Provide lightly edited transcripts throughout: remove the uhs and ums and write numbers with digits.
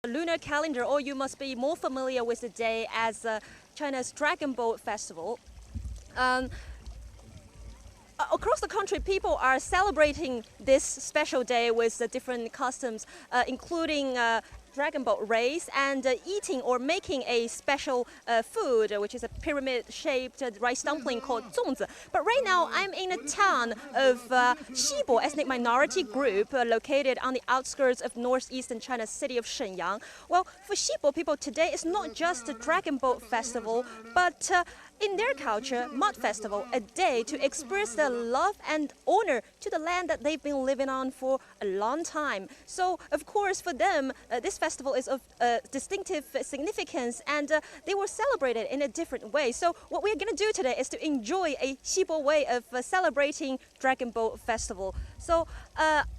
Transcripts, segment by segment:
lunar calendar, or you must be more familiar with the day as China's Dragon Boat Festival. Across the country, people are celebrating this special day with different customs, including dragon boat race and eating or making a special food, which is a pyramid-shaped rice dumpling called zongzi. But right now, I'm in a town of Xibo ethnic minority group located on the outskirts of northeastern China's city of Shenyang. Well, for Xibo people today, it's not just a dragon boat festival, but in their culture, mud festival, a day to express their love and honor to the land that they've been living on for a long time. So, of course, for them, this festival is of distinctive significance, and they will celebrate it in a different way. So, what we're going to do today is to enjoy a Xibo way of celebrating Dragon Boat Festival. So,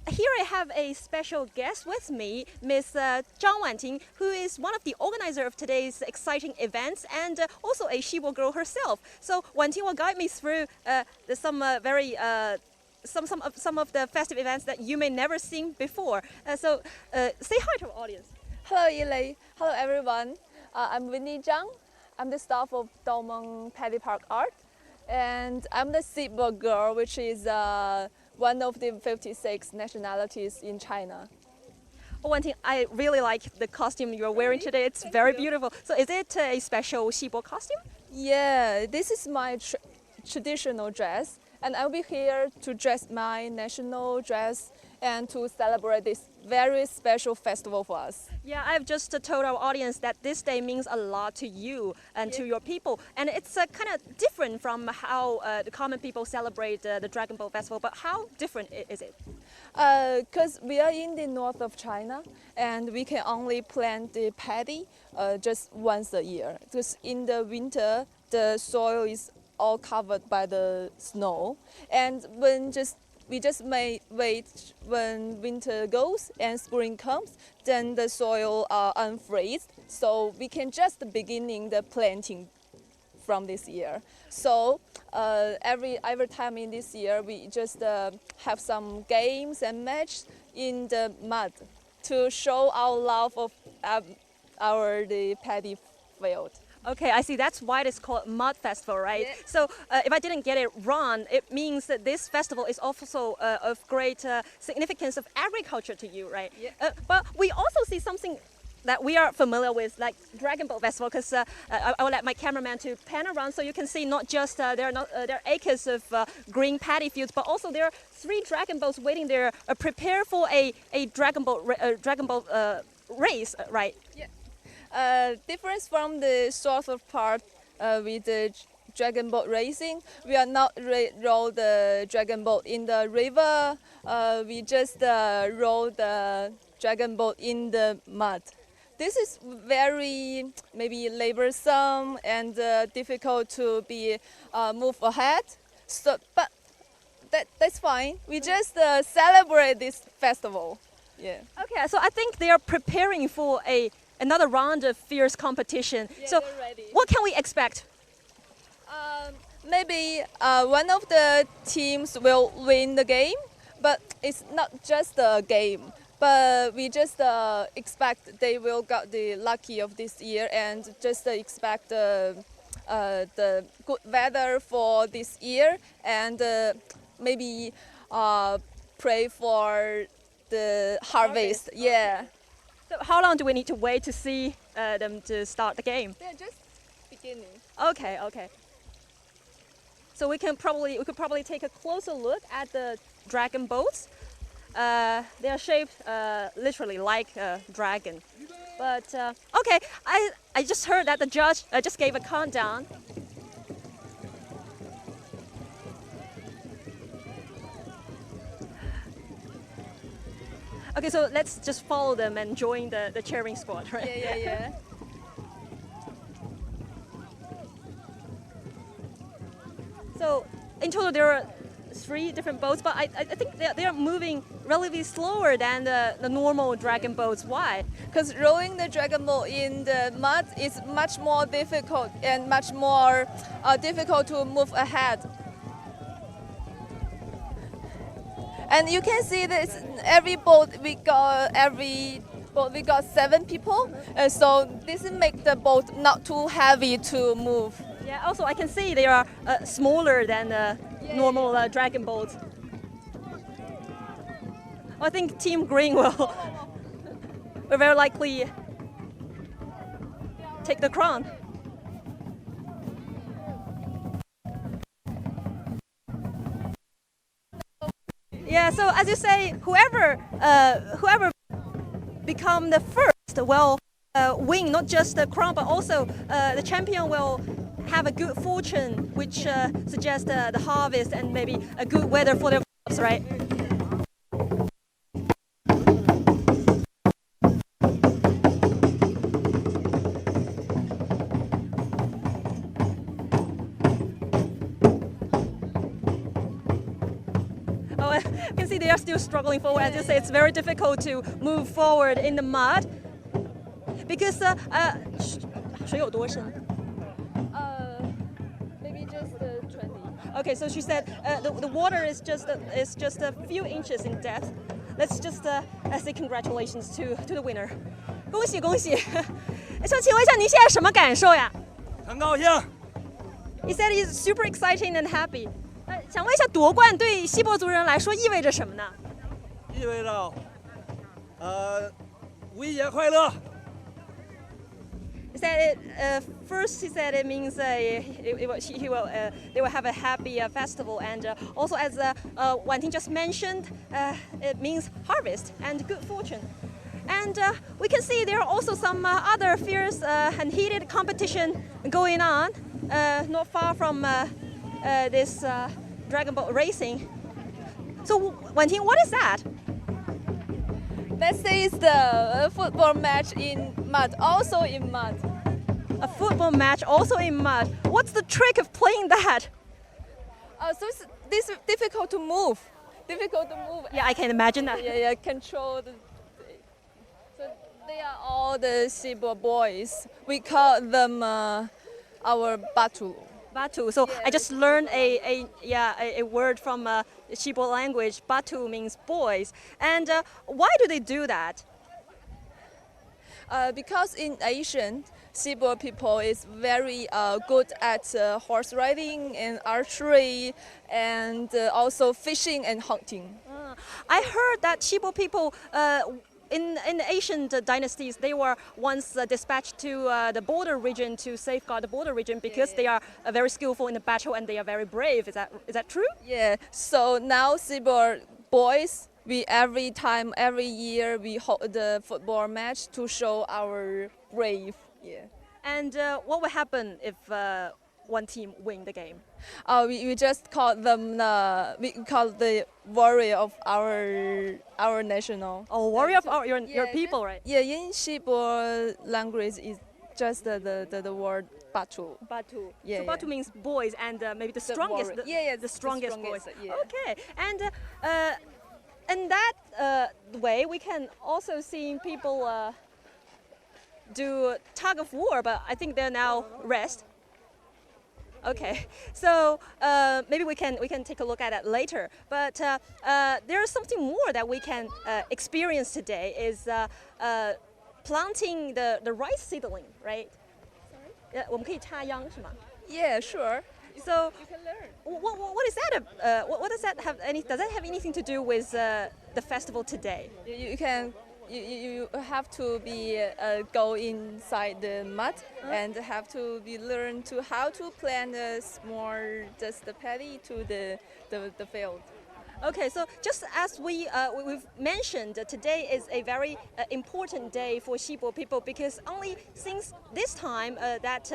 here I have a special guest with me, Miss Zhang Wanting, who is one of the organizers of today's exciting events and also a Xibo girl herself. So Wanting will guide me through some of the festive events that you may never seen before. So say hi to our audience. Hello, Yilei. Hello, everyone. I'm Winnie Zhang. I'm the staff of Daomeng Paddy Park Art, and I'm the Xibo girl, which is one of the 56 nationalities in China. One thing, I really like the costume you're wearing today. It's very beautiful. So is it a special Xibo costume? Yeah, this is my traditional dress, and I'll be here to dress my national dress and to celebrate this very special festival for us. Yeah, I've just told our audience that this day means a lot to you and to your people, and it's kind of different from how the common people celebrate the Dragon Boat Festival. But how different is it? Because we are in the north of China, and we can only plant the paddy just once a year. Because in the winter, the soil is all covered by the snow, and we just may wait when winter goes and spring comes, then the soil unfreeze, so we can just beginning the planting from this year. So every time in this year, we just have some games and match in the mud to show our love of the paddy field. Okay, I see. That's why it's called Mud Festival, right? Yeah. So if I didn't get it wrong, it means that this festival is also of great significance of agriculture to you, right? Yeah. But we also see something that we are familiar with, like Dragon Boat Festival, because I will let my cameraman to pan around so you can see not just there are acres of green paddy fields, but also there are 3 dragon boats waiting there, prepare for a dragon boat race, right? Yeah. Difference from the south part with the dragon boat racing, we are not roll the dragon boat in the river. We just roll the dragon boat in the mud. This is very maybe laborsome and difficult to be move ahead. So, but that's fine. We just celebrate this festival. Yeah. Okay, so I think they are preparing for another round of fierce competition. Yeah, so they're ready. what can we expect? Maybe one of the teams will win the game, but it's not just a game. But we just expect they will get the lucky of this year, and just expect the good weather for this year, and maybe pray for the harvest. Yeah. So how long do we need to wait to see them to start the game? They're just beginning. Okay. So we could probably take a closer look at the dragon boats. They are shaped literally like a dragon. But okay, I just heard that the judge just gave a countdown. Okay, so let's just follow them and join the cheering squad, right? Yeah. So in total there are 3 different boats, but I think they are moving relatively slower than the normal dragon boats. Why? Because rowing the dragon boat in the mud is much more difficult and much more difficult to move ahead. And you can see this every boat we got every boat we got 7 people, so this make the boat not too heavy to move. Yeah, also I can see they are smaller than normal dragon boats. I think Team Green will very likely take the crown. Yeah, so as you say, whoever become the first will win not just the crown, but also the champion will have a good fortune, which suggests the harvest and maybe a good weather for their crops, right? Oh, you can see they are still struggling forward. As you say, it's very difficult to move forward in the mud because 水有多深? Maybe just 20. Okay, so she said the water is just a few inches in depth. Let's just say congratulations to the winner. 恭喜恭喜！想请问一下您现在什么感受呀？很高兴。 He said he's super exciting and happy. 想问一下夺冠对锡伯族人来说意味着什么呢？意味着五一节快乐。 He said first. He said it means they will have a happy festival, and also as Wan Ting just mentioned, it means harvest and good fortune. And we can see there are also some other fierce and heated competition going on, not far from this dragon boat racing. So Wan Ting, what is that? Let's say it's the football match in mud, also in mud. A football match also in mud. What's the trick of playing that? So it's difficult to move. Difficult to move. Yeah, I can imagine that. Yeah, control the. So they are all the Xibo boys. We call them our batu. Batu. So I just learned a word from Xibo language. Batu means boys. And why do they do that? Because in Asian, Xibo people is very good at horse riding and archery, and also fishing and hunting. I heard that Xibo people in the ancient dynasties, they were once dispatched to the border region to safeguard the border region because they are very skillful in the battle and they are very brave. Is that true? Yeah. So now Xibo boys, every year we hold the football match to show our brave. Yeah. And what will happen if one team win the game? We just call them the warrior of our national. Oh, warrior of your people, right? Yeah, in Xibo language is just the word batu. Batu. Yeah, so Batu means boys and maybe the strongest. The strongest boys. Yeah. Okay, and in that way, we can also see people do tug-of-war, but I think they're now rest. Okay, so maybe we can take a look at that later. But there is something more that we can experience today is planting the rice seedling, right? Sorry? 我们可以插秧是吗? Yeah, sure. So you can learn. What is that? What does that have does that have anything to do with the festival today? You can. You have to go inside the mud and have to learn how to plant just the paddy to the field. Okay, so just as we've mentioned, today is a very important day for Xibo people because only since this time that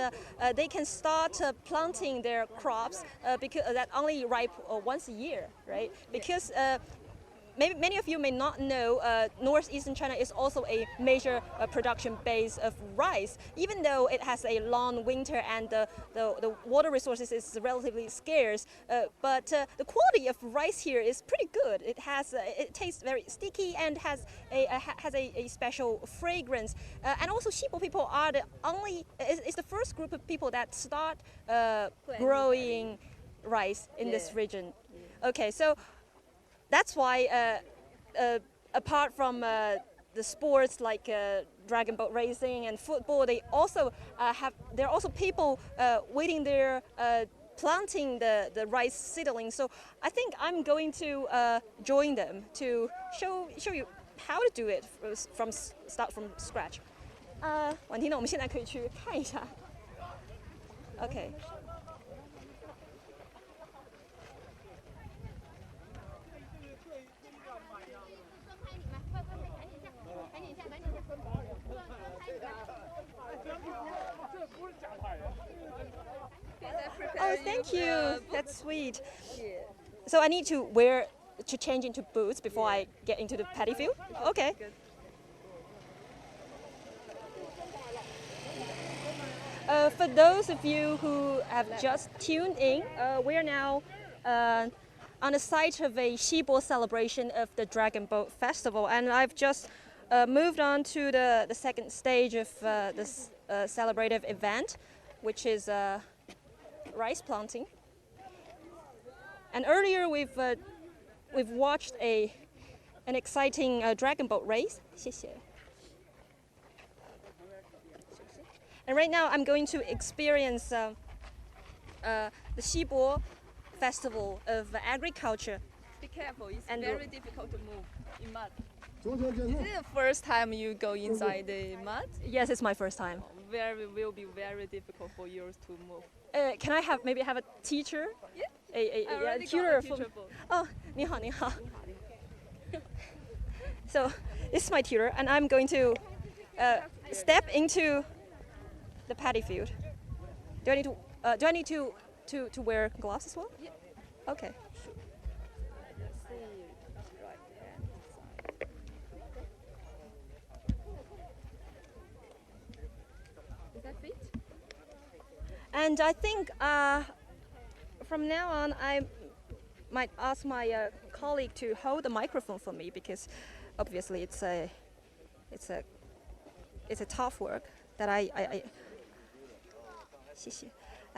they can start planting their crops because that only ripe once a year, right? Because maybe many of you may not know, northeastern China is also a major production base of rice, even though it has a long winter and the water resources is relatively scarce. But the quality of rice here is pretty good. It tastes very sticky and has a special fragrance. And also, Xibo people are it's the first group of people that start growing rice in this region. Okay, so. That's why, apart from the sports like dragon boat racing and football, there are also people waiting there planting the rice seedlings. So I think I'm going to join them to show you how to do it start from scratch. 婉婷呢，我们现在可以去看一下。OK。Oh, thank you. That's sweet. So I need to change into boots before I get into the paddy field? Okay. For those of you who have just tuned in, we are now on the site of a Xibo celebration of the Dragon Boat Festival, and I've just moved on to the second stage of this celebrative event, which is rice planting. And earlier we've watched an exciting dragon boat race. 谢谢. And right now I'm going to experience the Xibo Festival of Agriculture. Be careful, it's And very difficult to move in mud. Is it the first time you go inside the mud? Yes, it's my first time. Will be very difficult for you to move. Can I maybe have a teacher? Yeah. A I already tutor got a teacher for. Oh, 你好, 你好. So this is my tutor, and I'm going to step into the paddy field. Do I need to wear gloves as well? Yeah. Okay. Is that fit? And I think from now on I might ask my colleague to hold the microphone for me, because obviously it's a tough work that I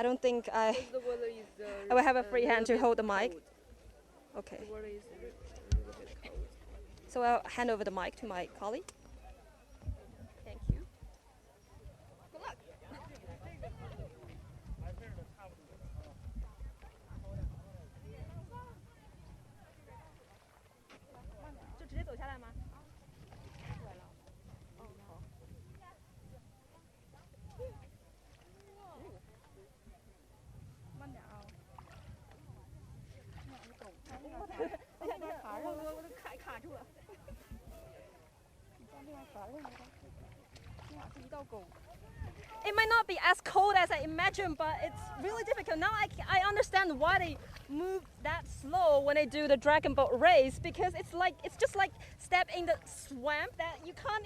don't think I will have a free hand to hold the mic. Okay. The water is a little bit cold. So I'll hand over the mic to my colleague. Thank you. Good luck. 就直接走下来吗？慢点啊！我都卡住了。It might not be as cold as I imagined, but it's really difficult. Now I understand why they move that slow when they do the dragon boat race, because it's just like step in the swamp that you can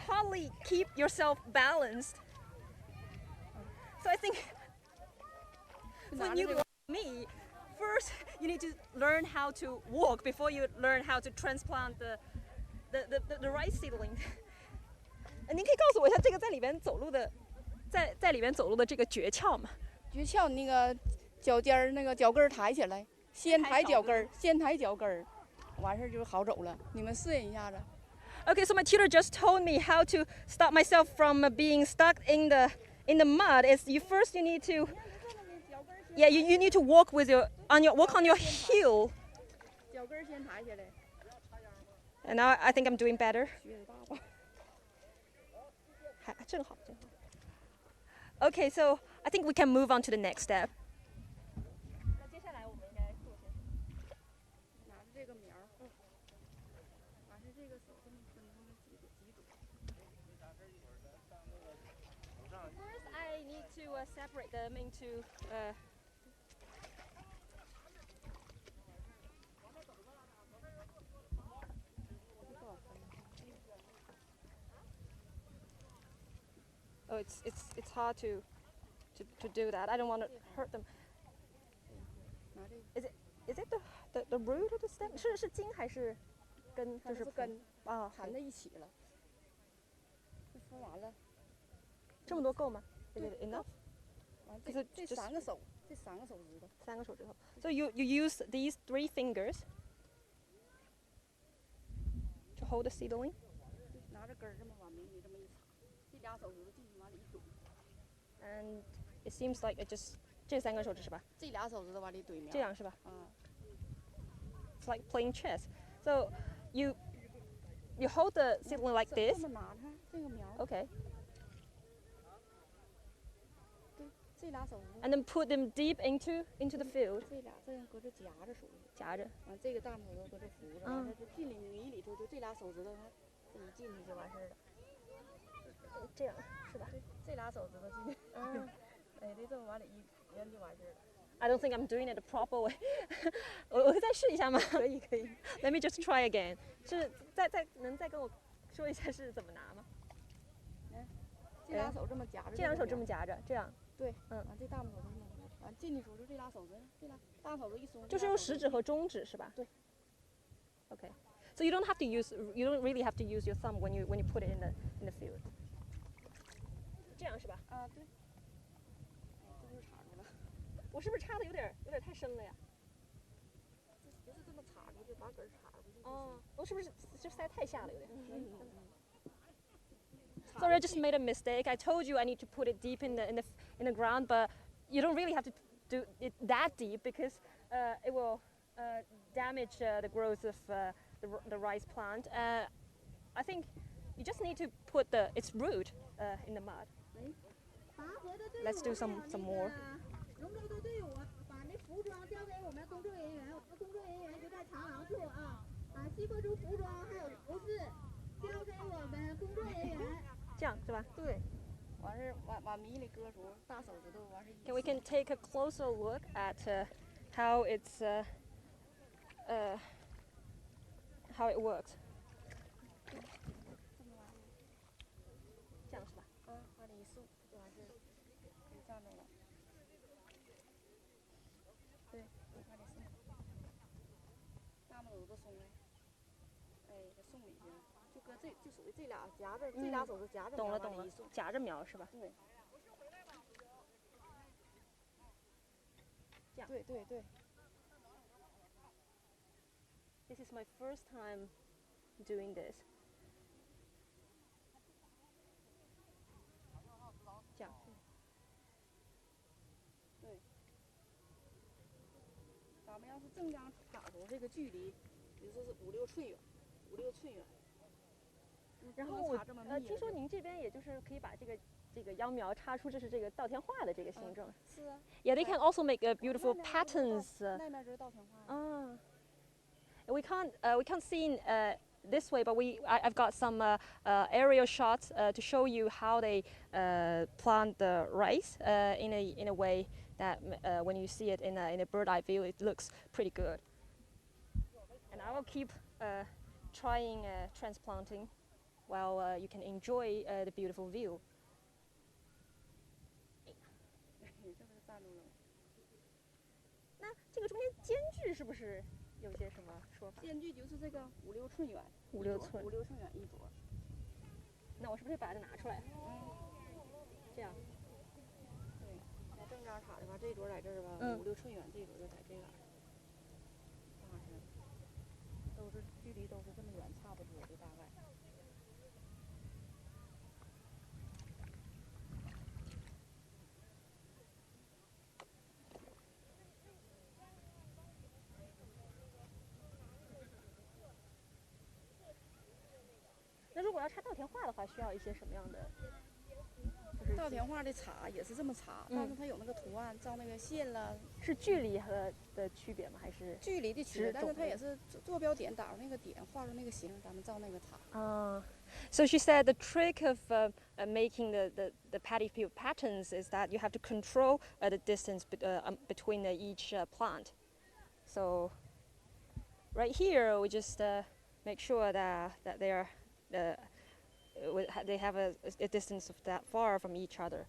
hardly keep yourself balanced. So I think for new like me, first you need to learn how to walk before you learn how to transplant the rice seedling. 您可以告诉我一下这个在里边走路的，在里边走路的这个诀窍吗？诀窍那个脚尖儿那个脚跟儿抬起来，先抬脚跟儿，先抬脚跟儿，完事儿就好走了。你们试验一下子。Okay, so my tutor just told me how to stop myself from being stuck in the mud. Is you need to, yeah, you need to walk with on your heel. 脚跟儿先抬起来。 And now I think I'm doing better. 学得大吧？ 正好。Okay, so I think we can move on to the next step. 那接下来我们应该做些什么？拿着这个苗儿，完事这个手这么分这么几组。 First, I need to separate them into. Oh, it's hard to do that. I don't want to hurt them. 拿这个 Is it the root of the stem? 是茎还是根？它是根啊，缠在一起了。这分完了，这么多够吗？ Is it enough? 完 Is 这 it 这 just 三个手，这三个手指头。 3个手指头。So you use these 3 fingers to hold the seedling. 拿着根儿这么往米里这么一插，这俩手指头进去往里一怼， And it seems like it just 这3根手指是吧？这俩手指头往里怼苗。这样是吧？嗯。 It's like playing chess. So you hold the seedling like 这 this. 么拿着这个苗。 Okay. 对，这俩手指头。 And then put them deep into the field. 这俩这样搁这夹着属于。 夹着。完这个大拇头搁这扶着，完事就进里米里头，就这俩手指头，这一进去就完事儿了。这样是吧？对，这俩手指头进去。嗯。哎，这么往里一扔就完事儿了。 I don't think I'm doing it the proper way. 我可以再试一下吗？可以可以。Let me just try again. 是能再跟我说一下是怎么拿吗？这俩手这么夹着。这两手这么夹着，这样。对。完这大拇头这么扶，完进去时候就这俩手指，这俩大手指一松。就是用食指和中指是吧？对。Okay. So you don't really have to use your thumb when you put it in the field. 这样是吧？啊，对。这就插住了。 我是不是插的有点太深了呀？不是这么插出去，把根插出去。哦，我是不是就塞太下了有点？Sorry, I just made a mistake. I told you I need to put it deep in the ground, but you don't really have to do it that deep because it will damage the growth of the rice plant. I think you just need to put its root in the mud. Let's do some more. 龙舟的队伍把那服装交给我们工作人员，我们工作人员就在长廊处啊，把锡伯族服装还有服饰交给我们工作人员。这样是吧？对，完事往米里搁时候，大手指头完事。Okay, we can take a closer look at how how it works. 这样是吧？往里一竖就完事，就站住了。 对，往里送，大拇指头松开，哎，给送里去了，就搁就属于这俩夹着，这俩手指夹着苗往里一送，夹着苗是吧？对，这样。对对对。This is my first time doing this. 这样。对。 咱们要是正张插出这个距离，比如说是5、6寸远，5、6寸远。然后听说您这边也就是可以把这个秧苗插出，这是这个稻田画的这个形状。是啊。Yeah, they can also make beautiful patterns. 那边就是稻田画。啊。We can't see this way, but I've got some aerial shots to show you how they plant the rice in a way that when you see it in a bird eye view, it looks pretty good. And I will keep trying transplanting while you can enjoy the beautiful view. 那这个中间间距是不是有些什么说法？间距就是这个5、6寸远，5、6寸，5、6寸远一撮。那我是不是把它拿出来？这样。对，要正张插的话，这撮在这儿吧，5、6寸远，这撮就在这嘎儿。都是距离都是这么远，差不多的大概。那如果要插稻田画的话，需要一些什么样的？稻田画的插也是这么插，但是它有那个图案，照那个线了。是距离的区别吗？还是距离的区别？但是它也是坐标点打出那个点，画出那个形，咱们照那个插。So she said the trick of making the paddy field patterns is that you have to control the distance between each plant. So right here we just make sure that they are they have a distance of that far from each other.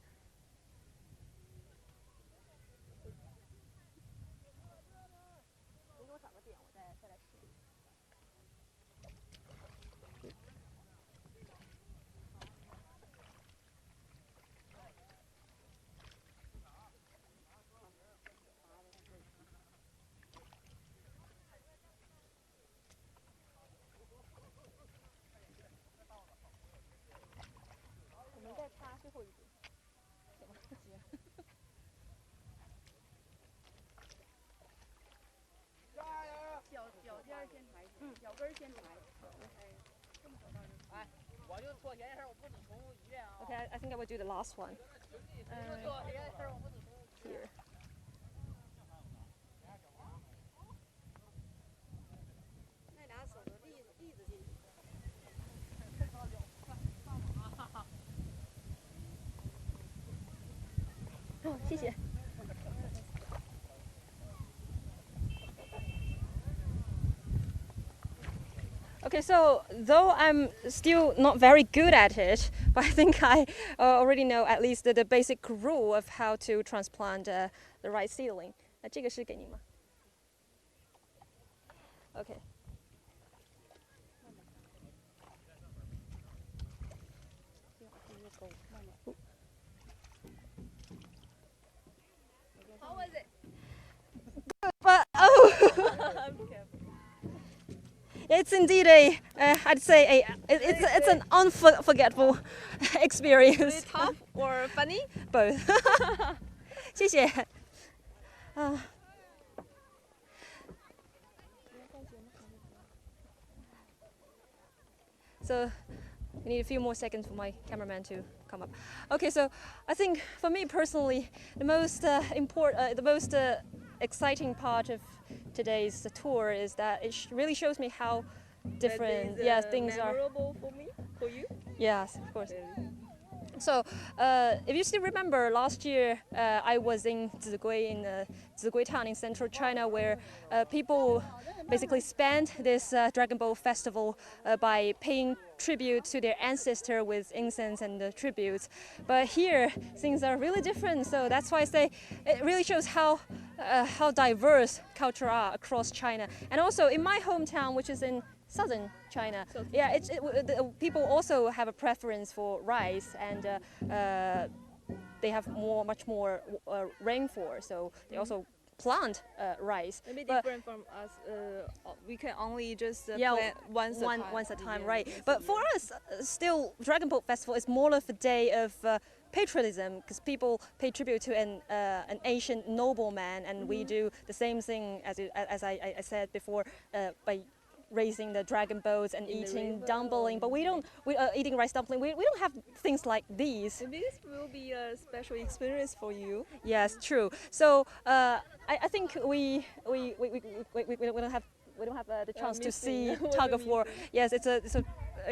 Okay, I think I will do the last one. Here. Oh, 谢谢。Okay, so though I'm still not very good at it, but I think I already know at least the basic rule of how to transplant the right seedling. 那这个是给你吗 ？Okay. How was it? But it's indeed I'd say it's an unforgettable experience. Was it tough or funny? Both. 谢谢。So we need a few more seconds for my cameraman to come up. Okay, so I think for me personally, the most exciting part of today's tour is that it really shows me how different things are. Memorable for me, for you? Yes, of course. So, if you still remember, last year I was in Zigui, in Zigui town in central China, where people basically spent this Dragon Boat festival by paying tribute to their ancestor with incense and tributes. But here, things are really different. So that's why I say it really shows how diverse culture are across China. And also in my hometown, which is in southern China, people also have a preference for rice, and they have much more rainfall, so they also plant rice. Maybe different from us. We can only just Yeah, plant once at a time, Yeah, right? once a But for year. us, still, Dragon Boat Festival is more of a day of patriotism, because people pay tribute to an ancient nobleman, and we do the same thing as I said before by raising the dragon boats and eating dumpling. But we eating rice dumpling. We don't have things like these. Maybe this will be a special experience for you. Yes, true. So I think we don't have the chance to see tug-of-war. Yes, it's a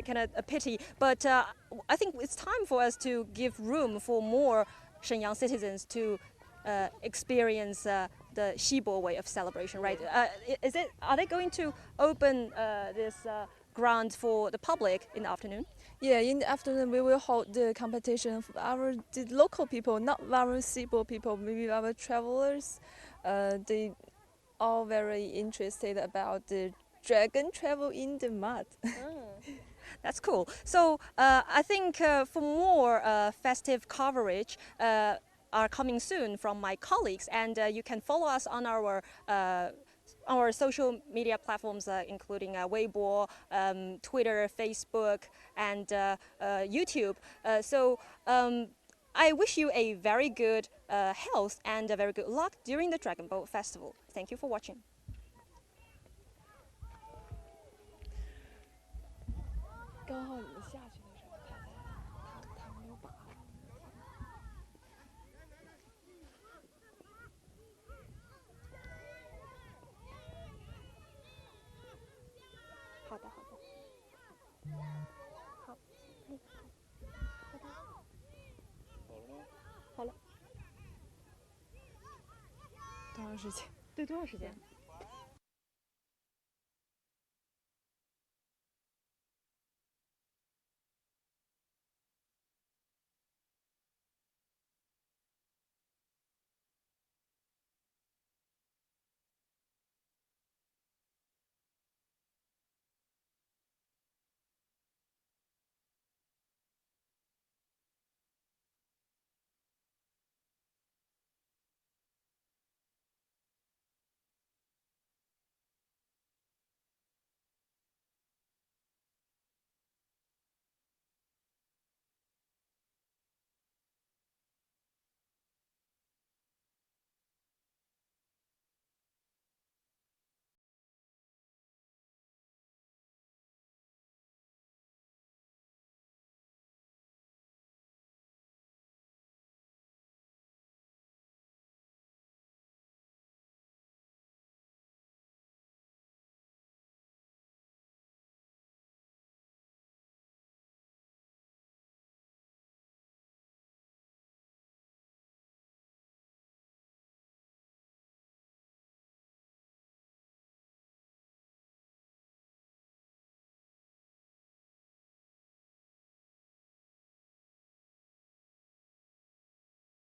kind of a pity. But I think it's time for us to give room for more Shenyang citizens to experience the Xibo way of celebration, right? Are they going to open this ground for the public in the afternoon? Yeah, in the afternoon we will hold the competition for the local people, not our Xibo people, maybe our travelers. They all very interested about the dragon travel in the mud. That's cool. So I think for more festive coverage are coming soon from my colleagues, and you can follow us on our social media platforms, including Weibo, Twitter, Facebook, and YouTube. So I wish you a very good health and a very good luck during the Dragon Boat Festival. Thank you for watching. 刚好你们下去的时候，他没有把。好的，好的。好，好了。多长时间？对，多少时间？